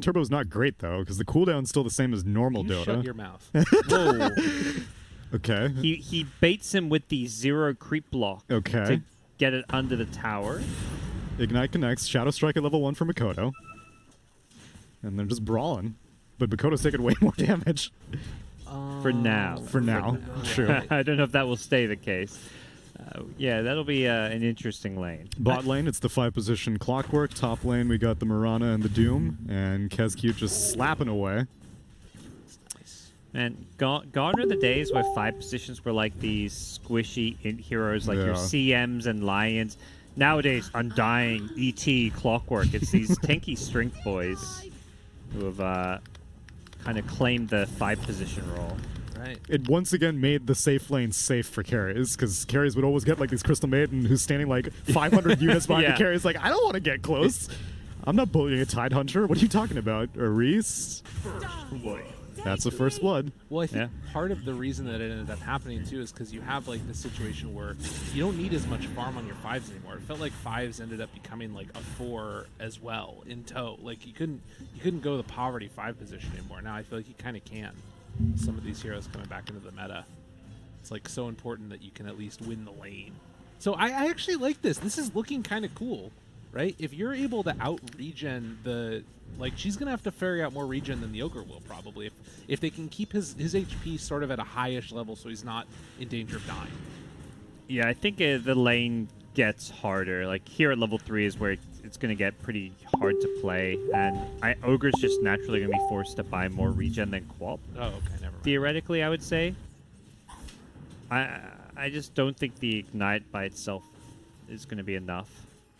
Turbo's not great, though, because the cooldown's still the same as normal You Dota. shut your mouth. Whoa. Okay. He baits him with the 0 creep block Okay. to get it under the tower. Ignite connects. Shadow Strike at level 1 for Makoto. And they're just brawling. But Makoto's taking way more damage. For now. For now. True. I don't know if that will stay the case. Yeah, that'll be an interesting lane. Bot lane, it's the 5-position Clockwork. Top lane, we got the Mirana and the Doom. And Kezcute just slapping away. And gone are the days where 5 positions were like these squishy int heroes like your CMs and Lions. Nowadays, Undying, ET, Clockwork, it's these tanky strength boys who have kind of claimed the 5-position role. Right. It once again made the safe lane safe for carries, because carries would always get like these Crystal Maiden who's standing like 500 units behind the carries. Like, I don't want to get close. I'm not bullying a Tide Hunter. What are you talking about? A Reese? That's the first blood. Well, I think part of the reason that it ended up happening too is because you have like this situation where you don't need as much farm on your 5s anymore. It felt like 5s ended up becoming like a 4 as well in tow. Like you couldn't go the poverty 5 position anymore. Now I feel like you kind of can. Some of these heroes coming back into the meta. It's like so important that you can at least win the lane. So I actually like this. This is looking kind of cool, right? If you're able to out regen the, like, she's gonna have to ferry out more regen than the Ogre will probably if they can keep his HP sort of at a high-ish level so he's not in danger of dying. Yeah, I think the lane gets harder. Like here at level 3 is where it's going to get pretty hard to play, and Ogre's just naturally going to be forced to buy more regen than Quap. Oh, okay, never mind. Theoretically, I would say. I just don't think the Ignite by itself is going to be enough.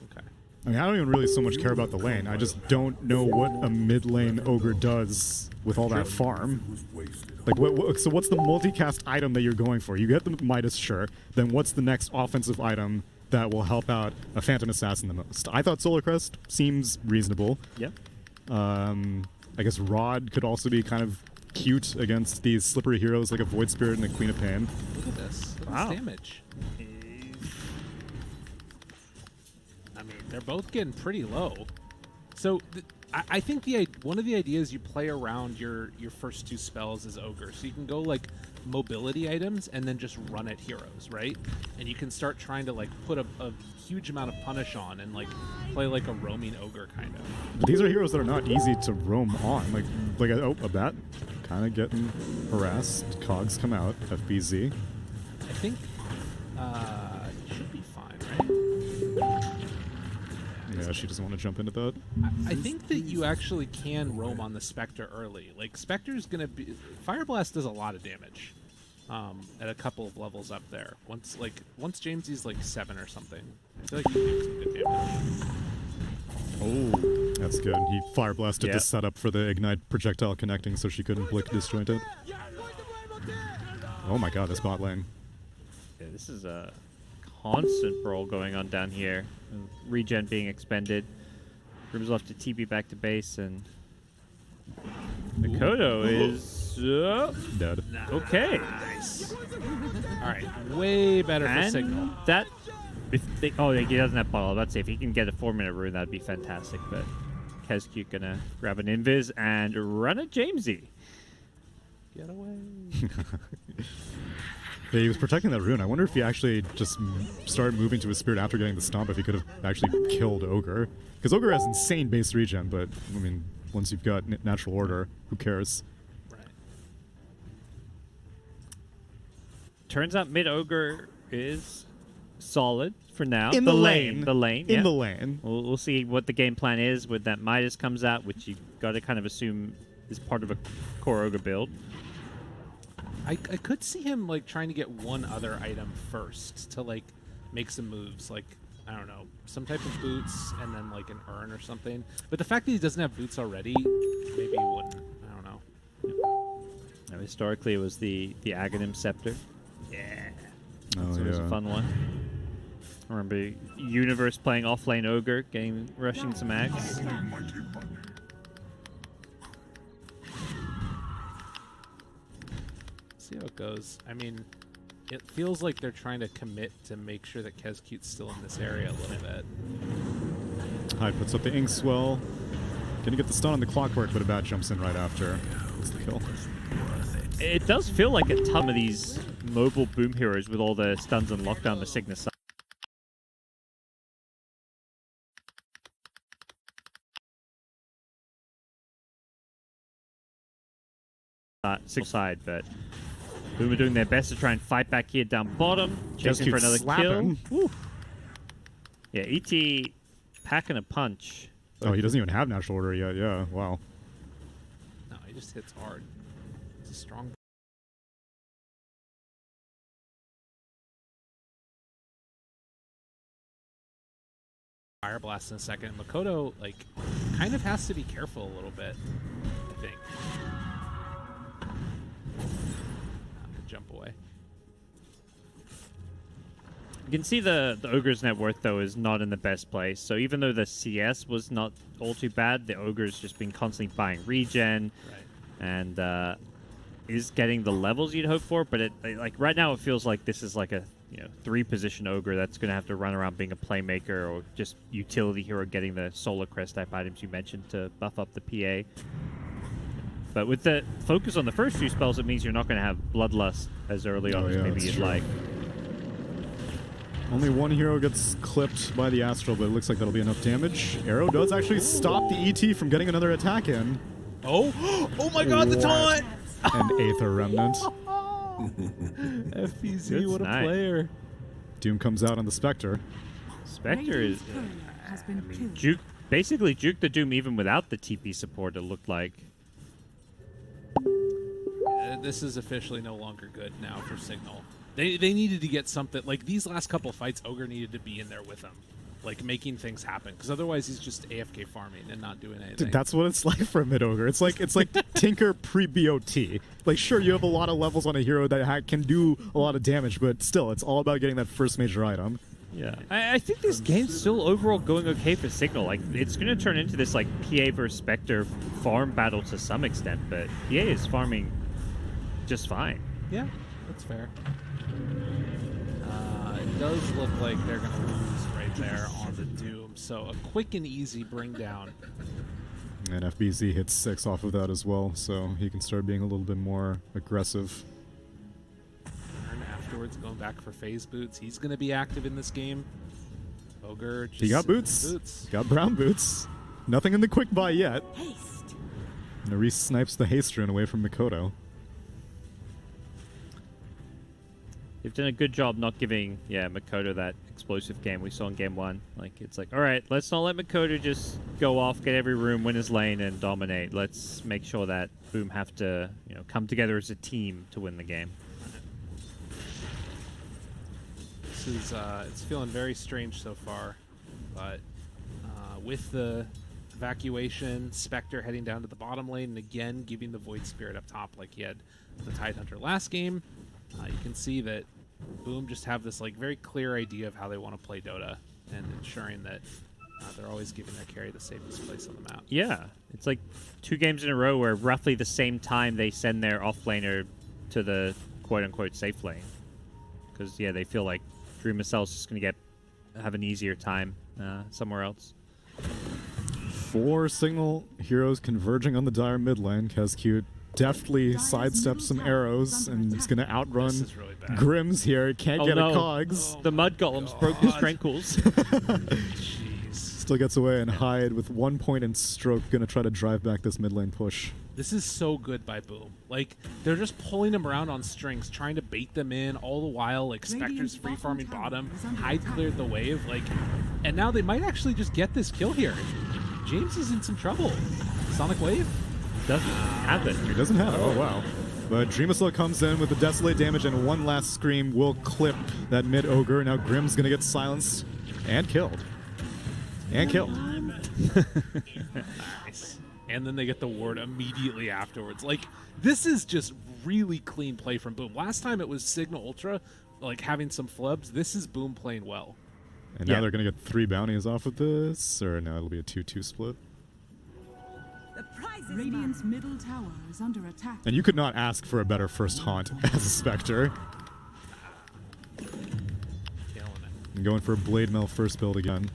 Okay. I mean, I don't even really so much care about the lane. I just don't know what a mid lane Ogre does with all that farm. Like, so what's the multicast item that you're going for? You get the Midas, sure. Then what's the next offensive item that will help out a Phantom Assassin the most? I thought Solar Crest seems reasonable. Yep. I guess Rod could also be kind of cute against these slippery heroes like a Void Spirit and a Queen of Pain. Look at this. Look at this damage. I mean, they're both getting pretty low. So I think one of the ideas you play around your first 2 spells is Ogre. So you can go like mobility items and then just run at heroes, right? And you can start trying to like put a huge amount of punish on and like play like a roaming Ogre kind of. These are heroes that are not easy to roam on. Like a bat, kind of getting harassed. Cogs come out. FBZ. I think it should be fine, right? Yeah, she doesn't want to jump into that. I think that you actually can roam on the Spectre early. Like, Spectre's going to be... Fire Blast does a lot of damage at a couple of levels up there. Once Jamesy's like 7 or something, I feel like he can do some good damage. Oh, that's good. He Fire Blasted the setup for the Ignite projectile connecting so she couldn't Blick Disjoint it. Oh my god, this bot lane. Yeah, this is a constant brawl going on down here. Regen being expended. Grim's left to TP back to base, and Makoto is dead. Okay. Nice. All right, way better for Cignal. That, he doesn't have bottle. Let's say if he can get a 4-minute rune, that'd be fantastic. But Kezcute gonna grab an invis and run at Jamesy. Get away. Yeah, he was protecting that rune. I wonder if he actually just started moving to his spirit after getting the stomp, if he could have actually killed Ogre. Because Ogre has insane base regen, but, I mean, once you've got natural order, who cares? Right. Turns out mid Ogre is solid for now. In the lane. The lane. In the lane. We'll see what the game plan is when that Midas comes out, which you got to kind of assume is part of a core Ogre build. I could see him like trying to get one other item first to like make some moves, like I don't know, some type of boots and then like an urn or something. But the fact that he doesn't have boots already, maybe he wouldn't. I don't know. Now, historically, it was the Aghanim Scepter. Yeah, Oh, it was a fun one. I remember Universe playing offlane Ogre, rushing some Ags. See how it goes. I mean, it feels like they're trying to commit to make sure that Kezcute's still in this area a little bit. Hyde puts up the Inkswell. Gonna get the stun on the clockwork, but a bat jumps in right after. That's the kill. It does feel like a ton of these mobile boom heroes with all the stuns and lockdown the Cignal side, but Boom are doing their best to try and fight back here down bottom, chasing for another kill. Woo. Yeah, ET packing a punch. Oh, he doesn't even have natural order yet. Yeah, wow. No, he just hits hard. It's a strong. Fire blast in a second. Makoto, like, kind of has to be careful a little bit, I think. Jump away. You can see the Ogre's net worth, though, is not in the best place. So even though the CS was not all too bad, the Ogre's just been constantly buying regen. Right. And is getting the levels you'd hope for. But like right now, it feels like this is like a 3-position Ogre that's going to have to run around being a playmaker or just utility hero getting the Solar Crest type items you mentioned to buff up the PA. But with the focus on the first few spells, it means you're not going to have Bloodlust as early on as maybe you'd like. Only one hero gets clipped by the Astral, but it looks like that'll be enough damage. Arrow does actually stop the ET from getting another attack in. Oh! Oh my god, the taunt! And Aether Remnant. FBZ, what a player. Doom comes out on the Spectre. Spectre is... basically juke the Doom even without the TP support, it looked like. This is officially no longer good now for Cignal. They needed to get something, like these last couple of fights, Ogre needed to be in there with him, like making things happen, because otherwise he's just AFK farming and not doing anything. Dude, that's what it's like for a mid Ogre. It's like Tinker pre-BOT. Like, sure, you have a lot of levels on a hero that can do a lot of damage, but still, it's all about getting that first major item. Yeah, I think this game's still overall going okay for Cignal. Like, it's going to turn into this like PA versus Spectre farm battle to some extent, but PA is farming just fine. Yeah, that's fair. It does look like they're going to lose right there on the Doom, so a quick and easy bring down. And FBZ hits 6 off of that as well, so he can start being a little bit more aggressive. And afterwards, going back for phase boots. He's going to be active in this game. Ogre just... He got boots. He got brown boots. Nothing in the quick buy yet. Haste. Nari snipes the haste rune away from Makoto. You've done a good job not giving, Makoto that explosive game we saw in game 1. Like, it's like, all right, let's not let Makoto just go off, get every room, win his lane, and dominate. Let's make sure that Boom have to, come together as a team to win the game. This is, it's feeling very strange so far, but with the evacuation, Spectre heading down to the bottom lane, and again giving the Void Spirit up top like he had the Tidehunter last game. You can see that Boom just have this like very clear idea of how they want to play Dota and ensuring that they're always giving their carry the safest place on the map. Yeah, it's like 2 games in a row where roughly the same time they send their offlaner to the quote-unquote safe lane. Because, they feel like Dream Cell's just going to have an easier time somewhere else. 4 Cignal heroes converging on the Dire mid lane. Kescute deftly sidesteps some arrows and is going to outrun really Grims here. Can't get a cogs. The Mud Golems broke his Trankles. Jeez. Still gets away and Hyde with 1 point in stroke going to try to drive back this mid lane push. This is so good by Boom. Like, they're just pulling them around on strings, trying to bait them in all the while. Like, Spectre's free farming bottom, Hyde cleared the wave. Like, and now they might actually just get this kill here. James is in some trouble. Sonic Wave? Doesn't have it. He doesn't have it. Oh, wow. But Dreamasil comes in with the Desolate damage, and one last scream will clip that mid Ogre. Now Grim's going to get silenced and killed. And killed. Nice. And then they get the ward immediately afterwards. Like, this is just really clean play from Boom. Last time it was Cignal Ultra, like, having some flubs. This is Boom playing well. And now they're going to get 3 bounties off of this, or no, it'll be a 2-2 split. Radiant's middle tower is under attack. And you could not ask for a better first haunt as a Spectre. Killing it. And going for a Blade Mail first build again.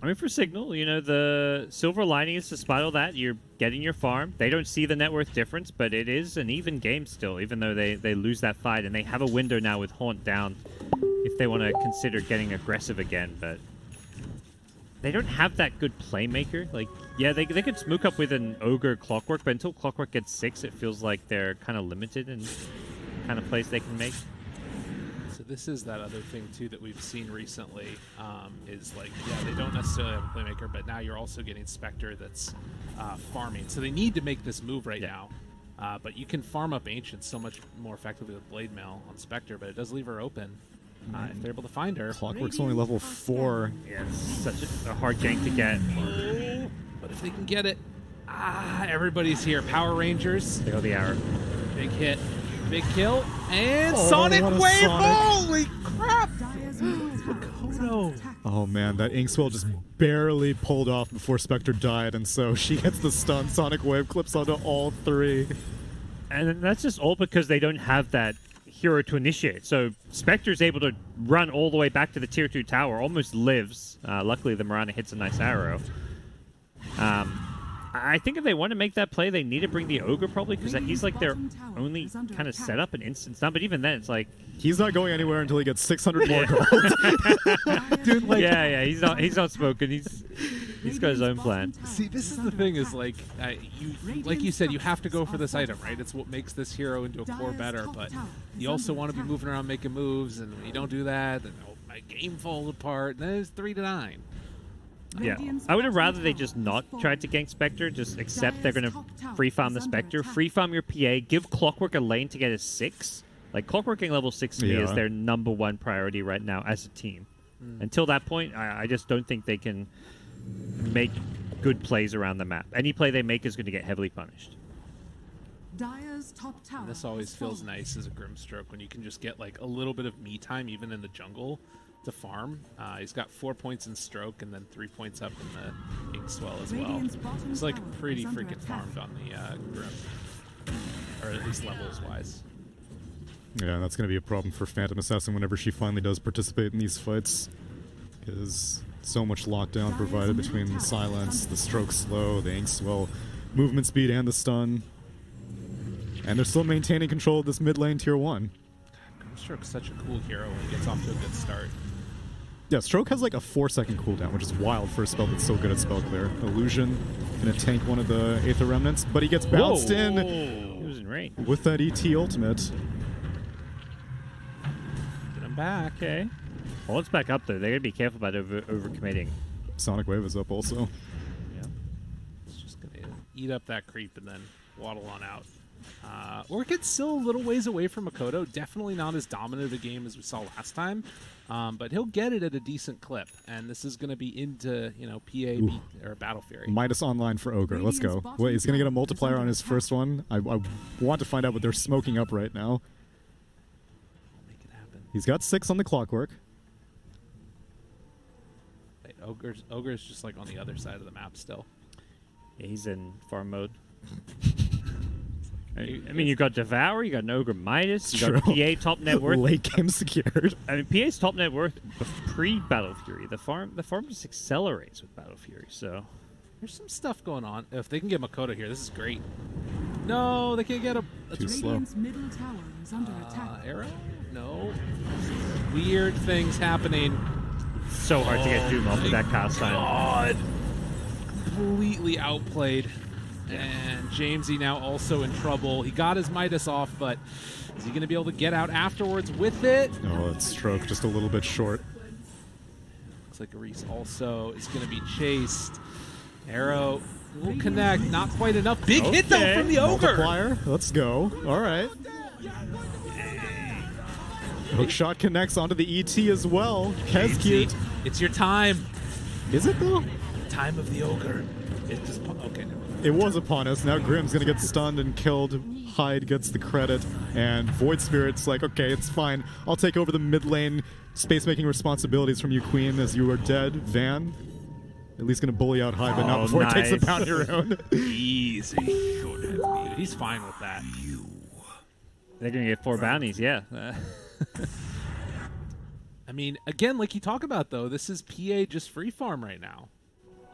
I mean, for Cignal, you know, the silver lining is despite all that, you're getting your farm. They don't see the net worth difference, but it is an even game still, even though they lose that fight. And they have a window now with Haunt down if they want to consider getting aggressive again. But they don't have that good playmaker. Like, yeah, they could smoke up with an Ogre Clockwork, but until Clockwork gets 6, it feels like they're kind of limited in kind of plays they can make. So this is that other thing too that we've seen recently, is like, yeah, they don't necessarily have a playmaker, but now you're also getting Spectre that's farming. So they need to make this move right now. But you can farm up Ancient so much more effectively with Blade Mail on Spectre, but it does leave her open if they're able to find her. Clockwork's only level 4. Yeah, it's such a hard gank to get. But if they can get it, everybody's here. Power Rangers. They go the arrow. Big hit. Big kill. And Sonic what a Wave! Sonic. Holy crap! Dire's middle tower is under attack. Oh man, that Inkswell just barely pulled off before Spectre died, and so she gets the stun. Sonic Wave clips onto all 3. And that's just all because they don't have that hero to initiate. So Spectre's able to run all the way back to the tier 2 tower, almost lives. Luckily, the Mirana hits a nice arrow. I think if they want to make that play, they need to bring the Ogre probably, because he's like their only kind of setup and instance now. But even then, it's like He's not going anywhere until he gets 600 more gold. Dude, like, yeah, he's not smoking. He's got his own plan. see, this is the thing is like, like you said, you have to go for this item, right? It's what makes this hero into a core better, but you also want to be moving around making moves, and when you don't do that, then my game falls apart. Then it's 3-9. Yeah, I would have rather they just not tried to gank Spectre, just accept they're going to free farm the Spectre, free farm your PA, give Clockwork a lane to get a 6. Like, Clockwork getting level 6 to me is their #1 priority right now as a team. Until that point, I just don't think they can make good plays around the map. Any play they make is going to get heavily punished. Dire's top tower. This always has feels fallen. nice as a Grimstroke when you can just get like a little bit of me time even in the jungle to farm. He's got 4 points in Stroke and then 3 points up in the Inkswell as well. Radiant's bottom It's like tower pretty is under freaking attack. farmed on the Grim. Or at least levels wise. Yeah, that's going to be a problem for Phantom Assassin whenever she finally does participate in these fights. Because so much lockdown provided between the silence, the stroke slow, the Inkswell movement speed, and the stun. And they're still maintaining control of this mid lane tier 1. Grimstroke's such a cool hero when he gets off to a good start. Yeah, Stroke has like a 4-second cooldown, which is wild for a spell that's so good at spell clear. Illusion, gonna tank one of the Aether Remnants, but he gets bounced in He was in range. with that ET ultimate. Get him back. Okay. Well, it's back up though. They gotta be careful about overcommitting. Sonic Wave is up also. Yeah. It's just gonna eat up that creep and then waddle on out. Orchid's still a little ways away from Makoto. Definitely not as dominant of a game as we saw last time, but he'll get it at a decent clip. And this is going to be into PA or Battle Fury. Midas online for Ogre. Let's go. Wait, he's gonna get a multiplier on his first one. I want to find out what they're smoking up right now. Make it happen. He's got 6 on the Clockwork. Wait, Ogre's just like on the other side of the map still. Yeah, he's in farm mode. I mean, you got Devour, you got an Ogre Midas, you got PA top net worth. Late game secured. I mean, PA's top net worth pre-Battle Fury. The farm just accelerates with Battle Fury, so... There's some stuff going on. If they can get Makoto here, this is great. No, they can't get him. Too slow. Radiant's middle tower is under attack. Arrow? No. Weird things happening. So hard to get Doom off with that cast time. God. Completely outplayed. And Jamesy now also in trouble. He got his Midas off, but is he going to be able to get out afterwards with it? Oh, it's Stroke just a little bit short. Looks like Reese also is going to be chased. Arrow will connect. Not quite enough. Big hit, though, from the Ogre. Multiplier. Let's go. All right. Hook shot connects onto the ET as well. Kez cute. It's your time. Is it though? Time of the Ogre. It's just... Okay, no. It was upon us. Now Grimm's gonna get stunned and killed. Hyde gets the credit, and Void Spirit's like, okay, it's fine. I'll take over the mid lane space-making responsibilities from you, Queen, as you are dead. Van, at least gonna bully out Hyde, but not before it takes the pound your own. Easy. Go ahead, dude. He's fine with that. They're going to get 4 bounties, yeah. I mean, again, like you talk about, though, this is PA just free farm right now.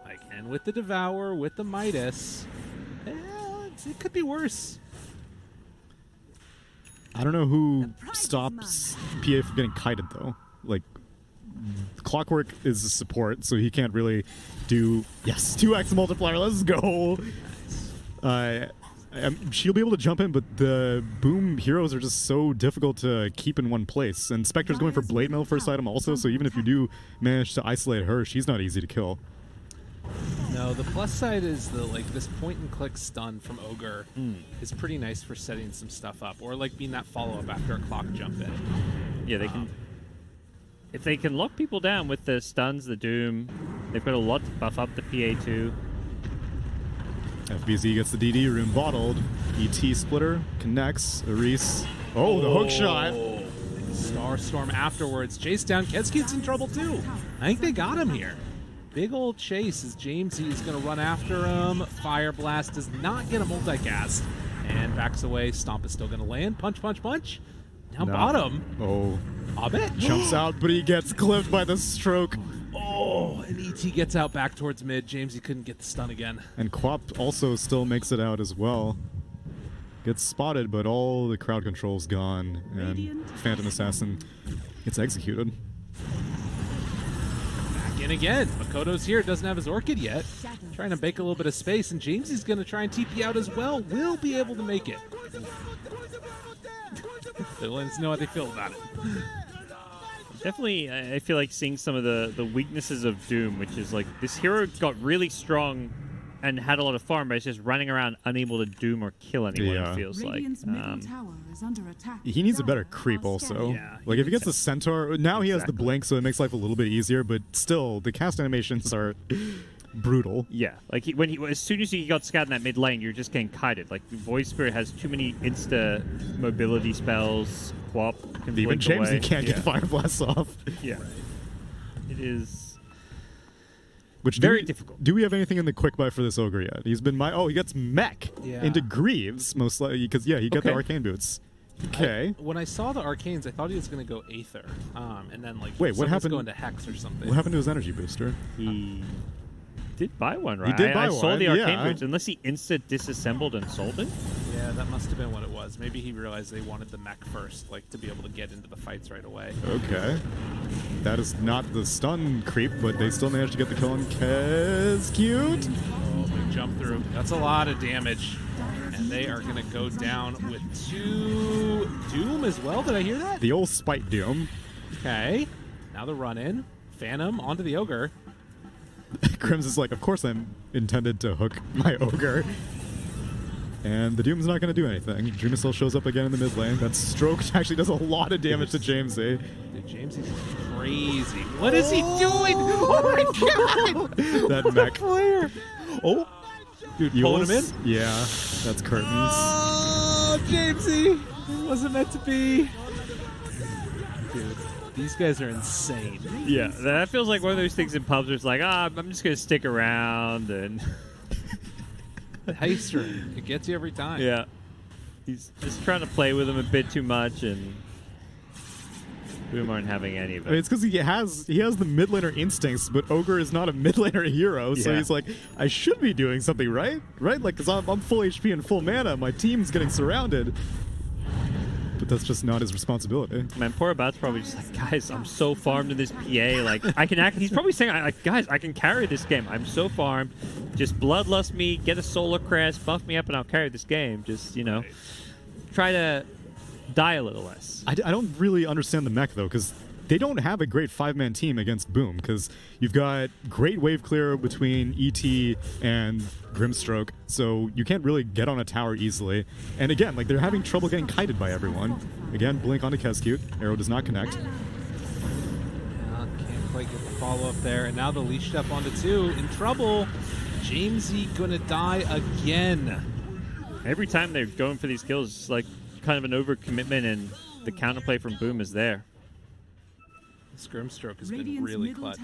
Like, and with the Devour, with the Midas, it could be worse. I don't know who stops PA from getting kited, though. Like, Clockwork is a support, so he can't really do... Yes, 2x multiplier, let's go! She'll be able to jump in, but the Boom heroes are just so difficult to keep in one place. And Spectre's going for Blade Mail first item also, so even if you do manage to isolate her, she's not easy to kill. No, the plus side is this point and click stun from Ogre is pretty nice for setting some stuff up, or like being that follow up after a clock jump in. Yeah, they can. If they can lock people down with the stuns, the Doom, they've got a lot to buff up the PA too. FBZ gets the DD room bottled. ET splitter connects. Aris. Oh, the hook shot. Starstorm afterwards. Chase down. Kescute's in trouble too. I think they got him here. Big old chase as Jamesy is going to run after him. Fire Blast does not get a multicast. And backs away. Stomp is still going to land. Punch, punch, punch. Down bottom. Oh. Abed Jumps out, but he gets clipped by the stroke. Oh, and ET gets out back towards mid. Jamesy couldn't get the stun again. And Quap also still makes it out as well. Gets spotted, but all the crowd control's gone. And Phantom Assassin gets executed. Back in again. Makoto's here. Doesn't have his Orchid yet. Trying to make a little bit of space. And Jamesy's going to try and TP out as well. Will be able to make it. They'll let us know how they feel about it. Definitely, I feel like seeing some of the weaknesses of Doom, which is like this hero got really strong and had a lot of farm, but it's just running around unable to Doom or kill anyone, it feels like. He needs a better creep also. Yeah, like if he gets the Centaur, now he has the blink, so it makes life a little bit easier, but still, the cast animations are brutal. Yeah, like as soon as he got scouted in that mid lane, you're just getting kited. Like Void Spirit has too many insta mobility spells. Quap can Even blink James, away. he can't get Fire Blasts off. Yeah, it is. Which very difficult. Do we have anything in the quick buy for this Ogre yet? He's been he gets Mech into Greaves, most likely, because, he got the Arcane Boots. Okay. When I saw the Arcanes, I thought he was going to go Aether. And then, wait, what happened? Going to Hex or something. What happened to his energy booster? He did buy one, right? He did buy I one, saw the Arcane yeah. Boots, unless he disassembled and sold it. Yeah, that must have been what it was. Maybe he realized they wanted the mech first, like to be able to get into the fights right away. Okay. That is not the stun creep, but they still managed to get the kill on Kescute. Oh, big jump through. That's a lot of damage. And they are going to go down with 2 Doom as well. Did I hear that? The old Spite Doom. Okay. Now the run-in. Phantom onto the Ogre. Crims is like, of course I'm intended to hook my Ogre. And the Doom's not going to do anything. Dream Missile shows up again in the mid lane. That stroke actually does a lot of damage to Jamesy. Dude, Jamesy's crazy. What is he doing? Oh my god! That mech. Player. Oh. Dude, pulling him in? Yeah, that's curtains. Oh, Jamesy. It wasn't meant to be. Dude, these guys are insane. Yeah, that feels like one of those things in pubs where it's like, I'm just going to stick around and... Heistering. It gets you every time. Yeah. He's just trying to play with him a bit too much, and Boom aren't having any of it. I mean, it's because he has the mid laner instincts, but Ogre is not a mid laner hero, so he's like, I should be doing something, right? Right? Like, because I'm full HP and full mana, my team's getting surrounded. But that's just not his responsibility. Man, poor Abat's probably just like, guys, I'm so farmed in this PA. Like, I can act. He's probably saying, like, guys, I can carry this game. I'm so farmed. Just bloodlust me, get a solar crest, buff me up, and I'll carry this game. Just, try to die a little less. I don't really understand the mech, though, because they don't have a great 5-man team against Boom, because you've got great wave clear between ET and Grimstroke, so you can't really get on a tower easily. And again, like, they're having trouble getting kited by everyone. Again, blink onto Kescute. Arrow does not connect. Can't quite get the follow-up there. And now the leash step onto 2. In trouble. Jamesy gonna die again. Every time they're going for these kills, it's like kind of an overcommitment, and the counterplay from Boom is there. Grimstroke has been really clutch.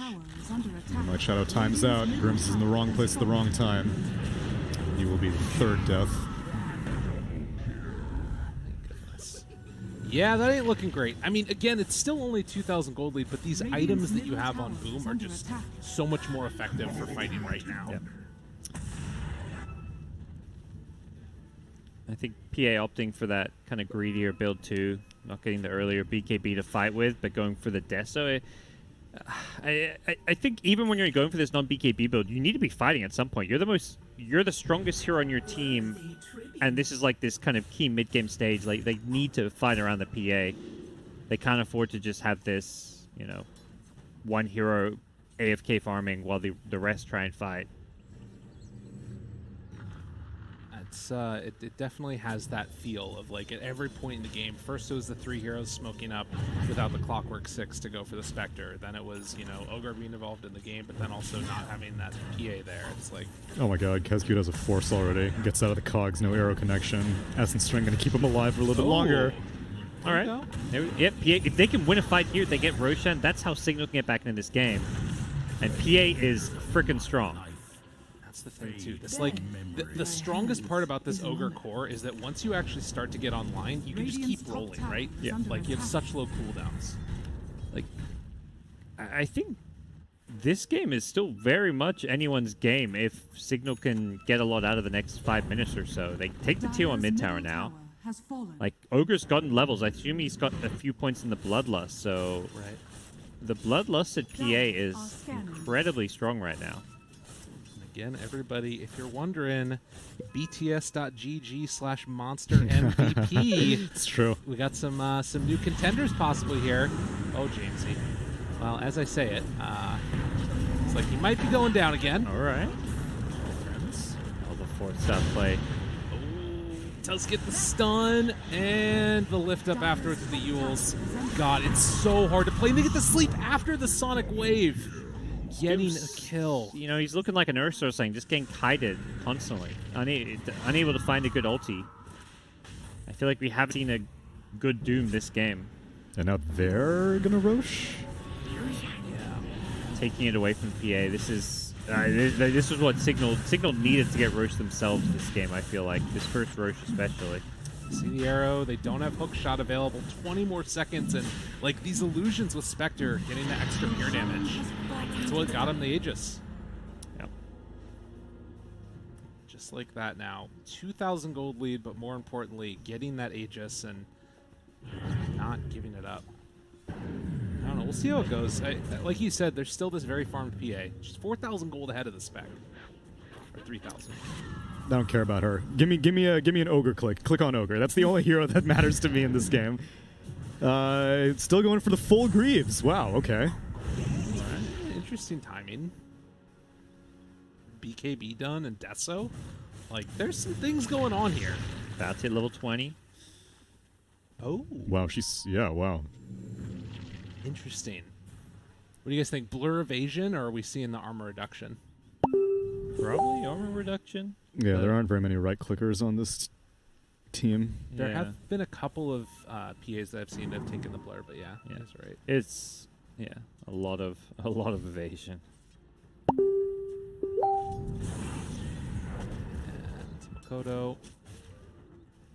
My Shadow times out. Grims is in the wrong place at the wrong time. He will be the third death. Yeah, that ain't looking great. I mean, again, it's still only 2,000 gold lead, but these items that you have on Boom are just so much more effective for fighting right now. Yeah. I think PA opting for that kind of greedier build too, not getting the earlier BKB to fight with, but going for the Deso. I think even when you're going for this non-BKB build, you need to be fighting at some point. You're the strongest hero on your team, and this is like this kind of key mid-game stage. Like they need to fight around the PA. They can't afford to just have this, you know, one hero AFK farming while the rest try and fight. It definitely has that feel of like at every point in the game. First it was the 3 heroes smoking up without the Clockwork 6 to go for the Spectre. Then it was, you know, Ogre being involved in the game, but then also not having that PA there. It's like, Oh my god, Kesku has a force already. Gets out of the cogs, no arrow connection. Essence String gonna keep him alive for a little bit longer. All right. Yep. PA, if they can win a fight here, they get Roshan. That's how Cignal can get back into this game. And PA is freaking strong. that's the thing too. This like the strongest part about this Ogre core is that once you actually start to get online, you can just keep rolling, right? Yeah. Like you have such low cooldowns. Like, I think this game is still very much anyone's game if Cignal can get a lot out of the next 5 minutes or so. They take the tier 1 mid tower now. Like, Ogre's gotten levels. I assume he's got a few points in the Bloodlust, so Right. the Bloodlusted PA is incredibly strong right now. Again, everybody, if you're wondering, bts.gg/monster MVP. It's true. We got some new contenders possibly here. Oh, Jamesy. Well, as I say it, it's like he might be going down again. All right. Friends. Oh, the 4-star play. Oh, does get the stun and the lift up afterwards with the Yules. God, it's so hard to play. And they get to sleep after the Sonic Wave. Getting a kill. You know, he's looking like an Ursa or something, just getting kited constantly. Unable to find a good ulti. I feel like we haven't seen a good Doom this game. And now they're gonna Roche? Taking it away from PA. This is what Cignal needed to get Roche themselves this game, I feel like. This first Roche especially. See the arrow, they don't have hook shot available, 20 more seconds, and like these illusions with Spectre getting the extra mirror damage. That's what got him the Aegis. Yep. Just like that now. 2,000 gold lead, but more importantly, getting that Aegis and not giving it up. I don't know, we'll see how it goes. Like you said, there's still this very farmed PA. Just 4,000 gold ahead of the spec. Or 3,000. I don't care about her. Give me an Ogre click. Click on Ogre. That's the only hero that matters to me in this game. Still going for the full Greaves. Wow, okay. Interesting timing. BKB done and Deso. Like, there's some things going on here. About to hit level 20. Oh. Wow, yeah, wow. Interesting. What do you guys think? Blur evasion, or are we seeing the armor reduction? Probably armor reduction. Yeah, there aren't very many right clickers on this team. There have been a couple of PAs that I've seen that have taken the blur, but yeah, that's right. It's a lot of evasion. And Makoto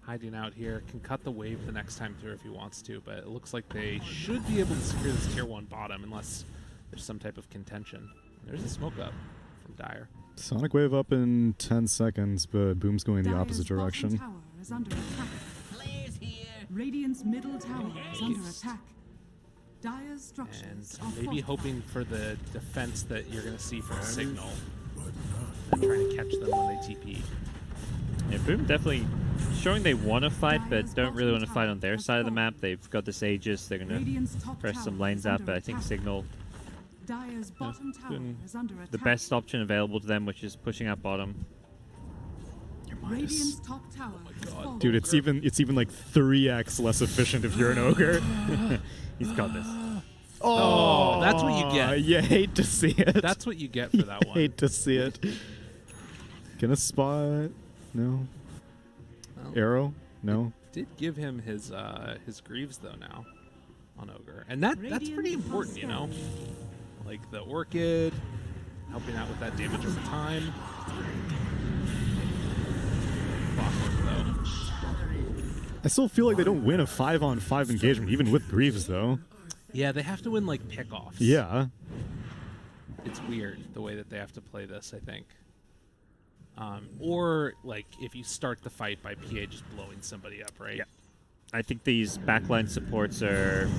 hiding out here can cut the wave the next time through if he wants to, but it looks like they should be able to secure this tier 1 bottom unless there's some type of contention. There's a smoke up from Dire. Sonic Wave up in 10 seconds, but Boom's going the opposite direction. Tower is under attack. Radiant's middle tower is under attack. Dire's structures And are maybe fortified. hoping for the defense that you're going to see from Cignal. And trying to catch them when they TP. Yeah, Boom definitely showing they want to fight, but don't really want to fight on their side of the map. They've got this Aegis. They're going Radiant's to top press some tower lanes is out, under but I think attack. Cignal Dire's bottom tower doing is under attack. the best option available to them, which is pushing out bottom. Radiant's top tower has fallen. Dude, it's even like 3x less efficient if you're an Ogre. He's got this. Oh, that's what you get. You hate to see it. That's what you get for that one. Hate to see it. Gonna spot? No. Well, Arrow? No. did give him his Greaves though now on Ogre, and that's pretty important, you know. Like the Orchid, helping out with that damage over time. Clockwork though. I still feel like they don't win a 5-on-5 engagement, even with Greaves, though. Yeah, they have to win like pickoffs. Yeah. It's weird the way that they have to play this, I think. Or like if you start the fight by PA just blowing somebody up, right? Yeah. I think these backline supports are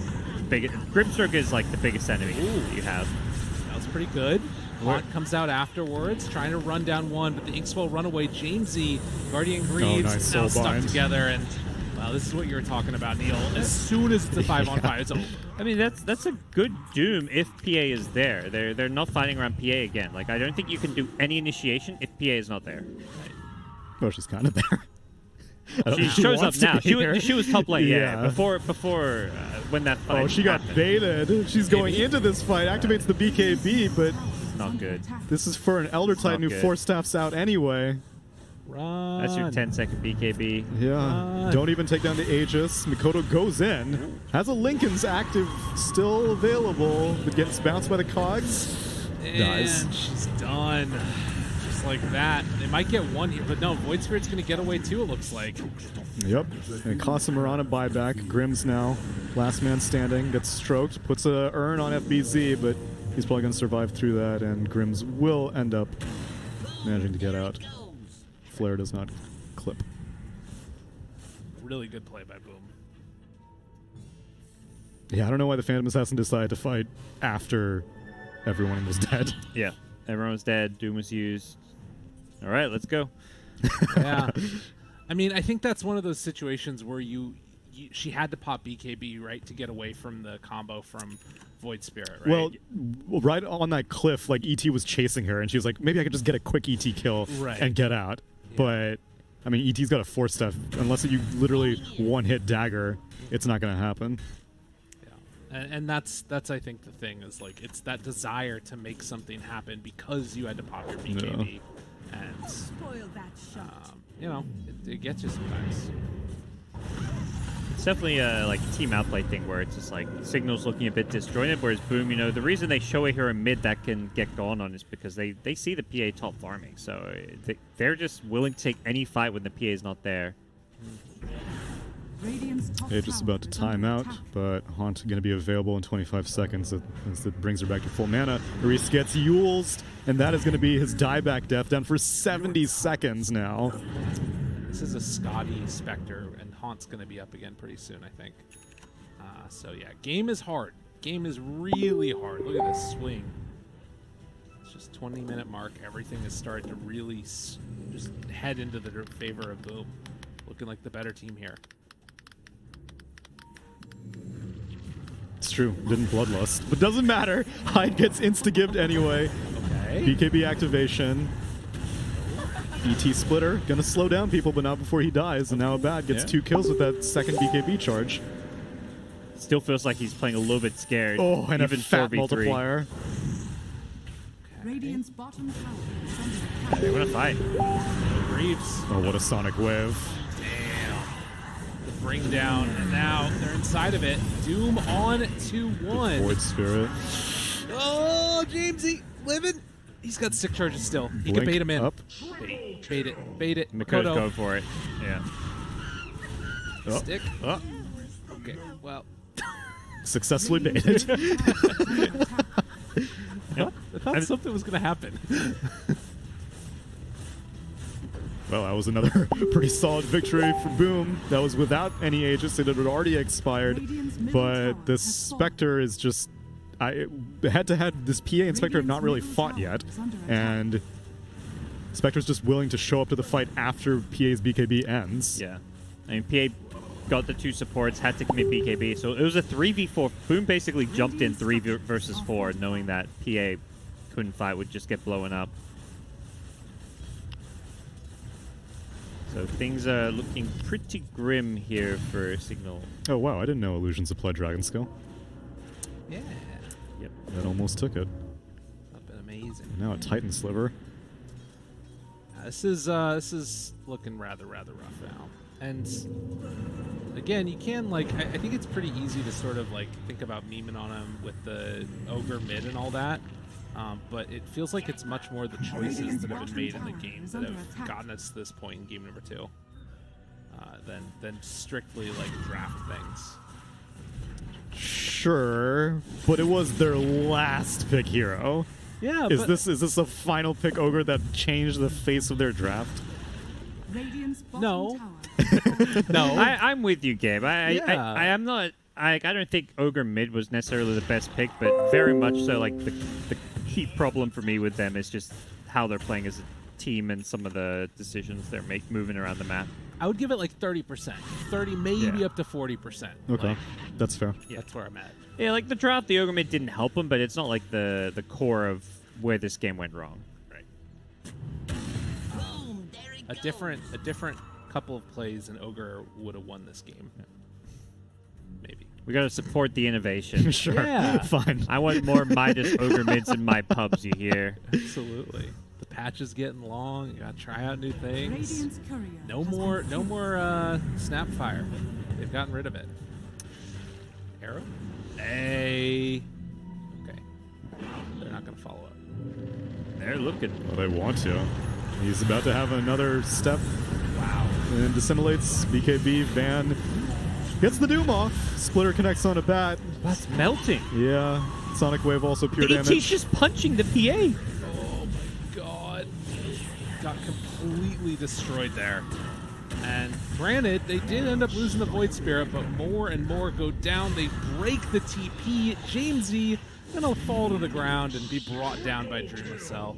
big. Grimstroke is like the biggest enemy that you have. That was pretty good. Haunt comes out afterwards, trying to run down one, but the Inkswell runaway. Jamesy, Guardian Greaves, nice now soul stuck bind. together, and well, this is what you were talking about, Neil. As soon as it's a 5-on-5, it's over. I mean, that's a good Doom if PA is there. They're not fighting around PA again. Like, I don't think you can do any initiation if PA is not there. Oh, she's kind of there. I don't She think she shows up wants to now. be She was top lane, Yeah. before when that fight Oh, she got happened. baited. She's going into this fight, activates the BKB, but Not good. this is for an Elder Titan who good. force staffs out anyway. Run. That's your 10-second BKB. Yeah. Don't even take down the Aegis. Mikoto goes in. Has a Lincoln's active still available, but gets bounced by the cogs. Dies. And she's done. Just like that. They might get one here, but no, Void Spirit's going to get away too, it looks like. Yep. And costs a Mirana buyback. Grimm's now last man standing. Gets stroked. Puts a urn on FBZ, but he's probably going to survive through that, and Grimm's will end up managing to get out. Flare does not clip. Really good play by Boom. Yeah, I don't know why the Phantom Assassin decided to fight after everyone was dead. Yeah. Everyone was dead. Doom was used. All right, let's go. Yeah. I mean, I think that's one of those situations where she had to pop BKB, right, to get away from the combo from Void Spirit, right? Well, right on that cliff, like, ET was chasing her, and she was like, maybe I could just get a quick ET kill and get out. Yeah. But, I mean, ET's got a force stuff. Unless you literally one-hit dagger, it's not going to happen. Yeah. And that's I think the thing is, like, it's that desire to make something happen because you had to pop your BKB. And, Spoil that shot. you know, it gets you sometimes. It's definitely a like team outplay thing where it's just like Cignal's looking a bit disjointed, whereas Boom, you know, the reason they show a hero mid that can get gone on is because they see the PA top farming, so they're just willing to take any fight when the PA is not there. They're just about to time out, but Haunt going to be available in 25 seconds as it brings her back to full mana. Reese gets Yulesed, and that is going to be his dieback death down for 70 seconds now. This is a Scotty Spectre, and Haunt's going to be up again pretty soon, I think. So, yeah, game is hard. Game is really hard. Look at this swing. It's just 20-minute mark. Everything is starting to really just head into the favor of Boom. Looking like the better team here. It's true, didn't bloodlust, but doesn't matter. Hyde gets insta-gibbed anyway. Okay. BKB activation. ET splitter, gonna slow down people, but not before he dies. And now Abad gets 2 kills with that second BKB charge. Still feels like he's playing a little bit scared. Oh, and even a fat 4v3. multiplier. Radiant's bottom tower is under attack. They want to fight. Greaves. Oh, what a sonic wave. Damn. The bring down, and now they're inside of it. Doom on 2-1. Void Spirit. Oh, Jamesy living. He's got 6 charges still. He can Blink bait him in. up. Bait it. Bait it. Mikoto's Mikoto. going for it. Yeah. Oh, Stick. oh, Okay, well. successfully baited. I thought something was going to happen. Well, that was another pretty solid victory for Boom. That was without any Aegis. It had already expired. But the Spectre is just... head-to-head, this PA and Spectre have not really fought yet. And Spectre's just willing to show up to the fight after PA's BKB ends. Yeah. I mean, PA got the 2 supports, had to commit BKB, so it was a 3v4. Boom basically jumped in 3 versus 4, knowing that PA couldn't fight, would just get blown up. So things are looking pretty grim here for Cignal. Oh, wow, I didn't know Illusions applied Dragon Skill. Yeah. Yep. That almost took it. That's been amazing. Now a Titan Sliver. This is looking rather rough now. And again, you can I think it's pretty easy to sort of think about memeing on him with the ogre mid and all that. But it feels like it's much more the choices that have been made in the game that have gotten us to this point in game number 2. than strictly like draft things. Sure, but it was their last pick hero. Yeah, Is this a final pick ogre that changed the face of their draft? Radiant's bottom No. tower. no? I'm with you, Gabe. Yeah. I am not. I don't think Ogre mid was necessarily the best pick, but very much so. Like the key problem for me with them is just how they're playing as a team and some of the decisions they're moving around the map. I would give it like 30%, 30 maybe Yeah. up to 40%. Okay, Like, that's fair. that's where I'm at. Yeah, like the draft, the Ogre mid didn't help him, but it's not like the core of where this game went wrong. Right. A different couple of plays and Ogre would have won this game. Maybe. We got to support the innovation. Sure, Yeah. fine. I want more Midas Ogre mids in my pubs. You hear? Absolutely. The patch is getting long. You gotta try out new things. Radiant's courier No has more been Snapfire. They've gotten rid of it. Arrow? Hey. Okay. They're not gonna follow up. They're looking. Well, they want to. He's about to have another step Wow. and dissimulates. BKB, Van gets the Doom off. Splitter connects on a bat. That's melting. Yeah. Sonic Wave also pure The ET's damage. just punching the PA. Oh my god. Got completely destroyed there. And granted, they did end up losing the Void Spirit, but more and more go down. They break the TP. Jamesy gonna fall to the ground and be brought down by Dream of Cell.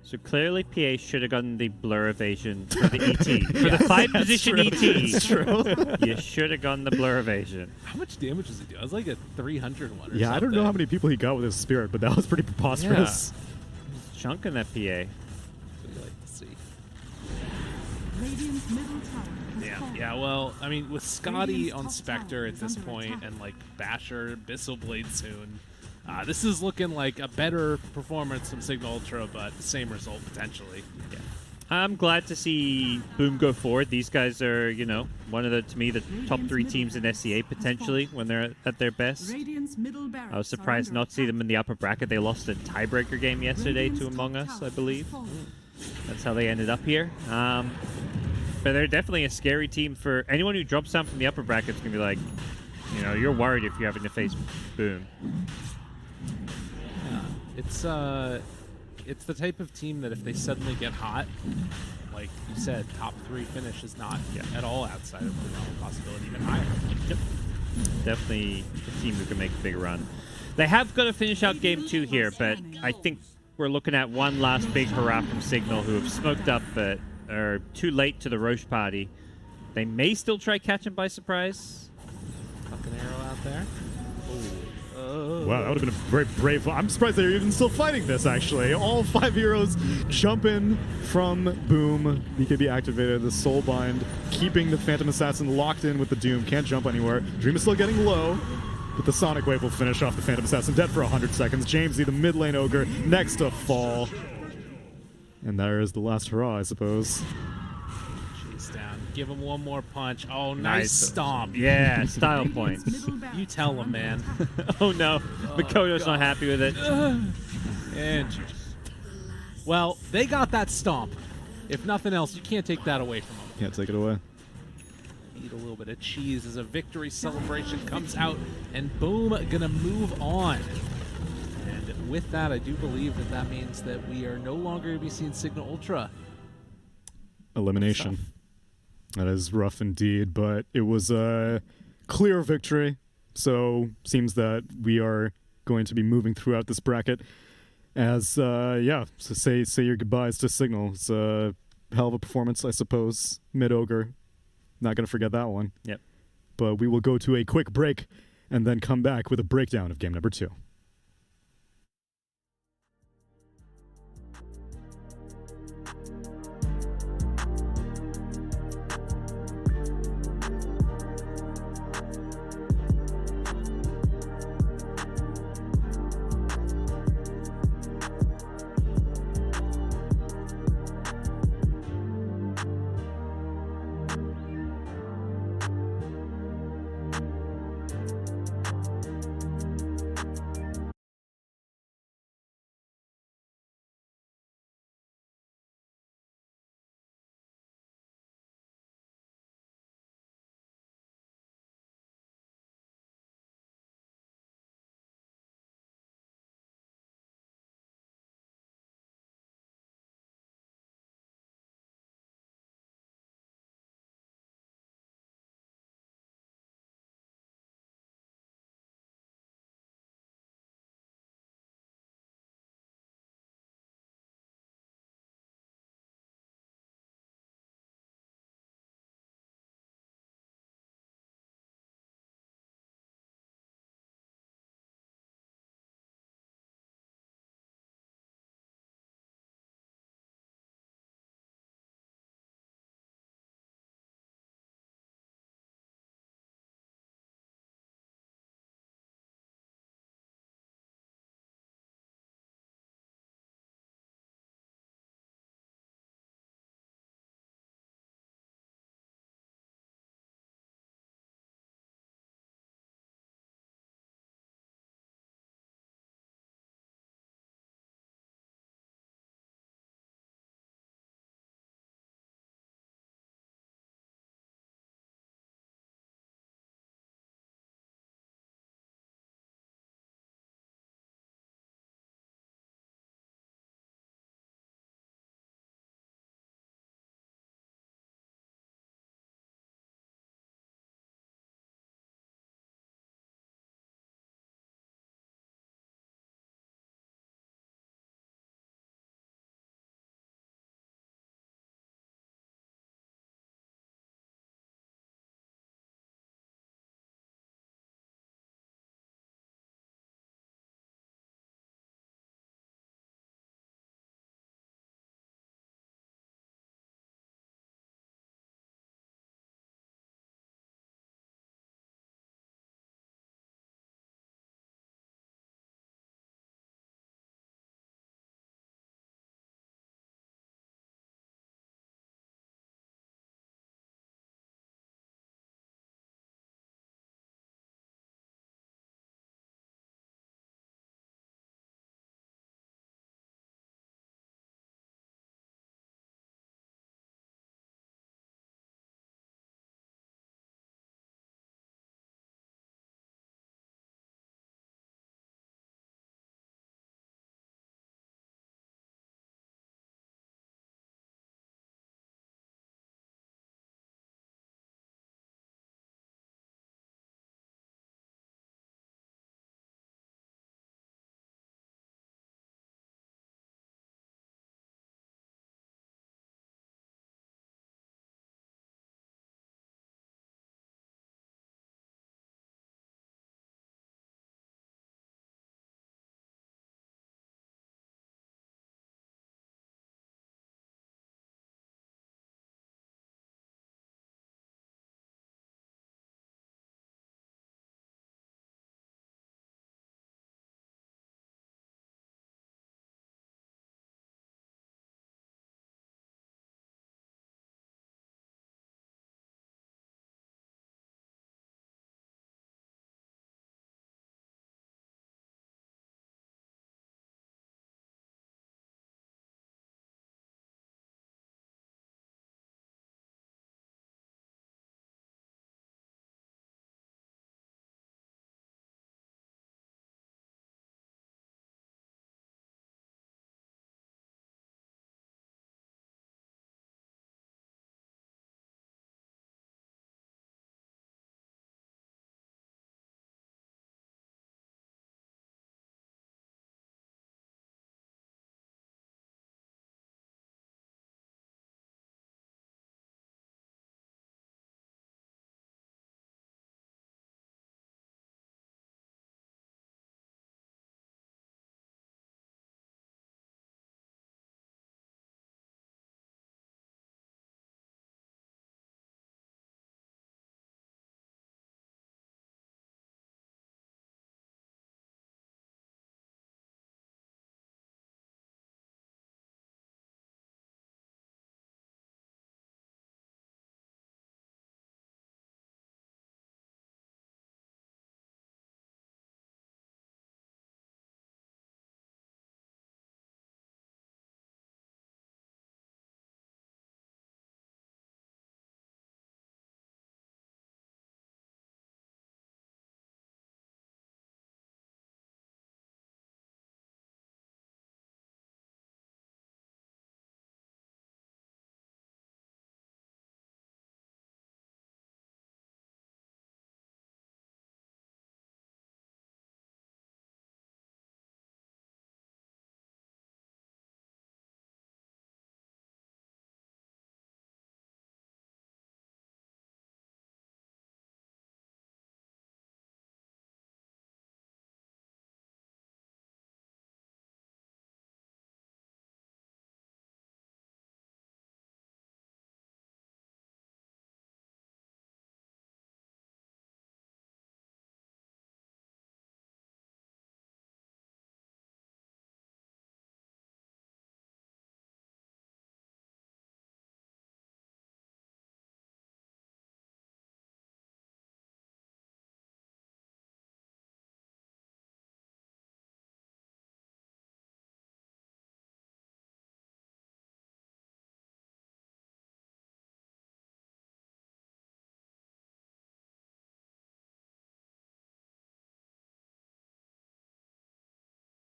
So clearly, PA should have gotten the blur evasion for the ET. For the 5-position ET. That's true. You should have gotten the blur evasion. How much damage does he do? It was like a 300 one or Yeah, I don't know how something. many people he got with his spirit, but that was pretty preposterous. Chunking that PA. What do you like to see? Radiant's middle tower has Yeah, fallen. yeah. Well, I mean, with Scotty Radiant's on top Spectre tower at is this under point, attack. and like Basher, Bissellblade soon, this is looking like a better performance from Cignal Ultra, but same result potentially. Yeah. I'm glad to see Boom go forward. These guys are, one of to me, the top 3 teams in SCA potentially when they're at their best. Radiant's middle barracks I was are surprised under not to see attack. them in the upper bracket. They lost a tiebreaker game yesterday Radiant's to Among top Us, tower I has believe. fallen. That's how they ended up here. But they're definitely a scary team for anyone who drops down from the upper bracket. It's going to be like, you're worried if you're having to face Boom. It's the type of team that if they suddenly get hot, like you said, top 3 finish is not at all outside of the realm of possibility, even higher. Yep. Definitely a team who can make a big run. They have got to finish out game 2 here, but I think we're looking at one last big hurrah from Cignal, who have smoked up but are too late to the Roche party. They may still try catch him by surprise. Fucking arrow out there. Wow, that would have been a very brave. I'm surprised they're even still fighting this, actually. All 5 heroes jump in from Boom. BKB activated, the Soulbind, keeping the Phantom Assassin locked in with the Doom. Can't jump anywhere. Dream is still getting low, but the Sonic Wave will finish off the Phantom Assassin. Dead for 100 seconds. Jamesy, the mid lane ogre, next to fall. And there is the last hurrah, I suppose. Chase down. Give him one more punch. Oh, nice stomp. Yeah, style Radiant's points. middle barracks You tell are him, under man. attack. Oh no, Makoto's not happy with it. And GG. Well, they got that stomp. If nothing else, you can't take that away from them. Can't take it away. Eat a little bit of cheese as a victory celebration comes out, and Boom gonna move on. And with that, I do believe that means that we are no longer gonna be seeing Cignal Ultra. Elimination. Tough. That is rough indeed, but it was a clear victory. So seems that we are going to be moving throughout this bracket. As so say your goodbyes to Cignal. It's a hell of a performance, I suppose. Mid ogre, not going to forget that one. Yep. But we will go to a quick break and then come back with a breakdown of game number 2.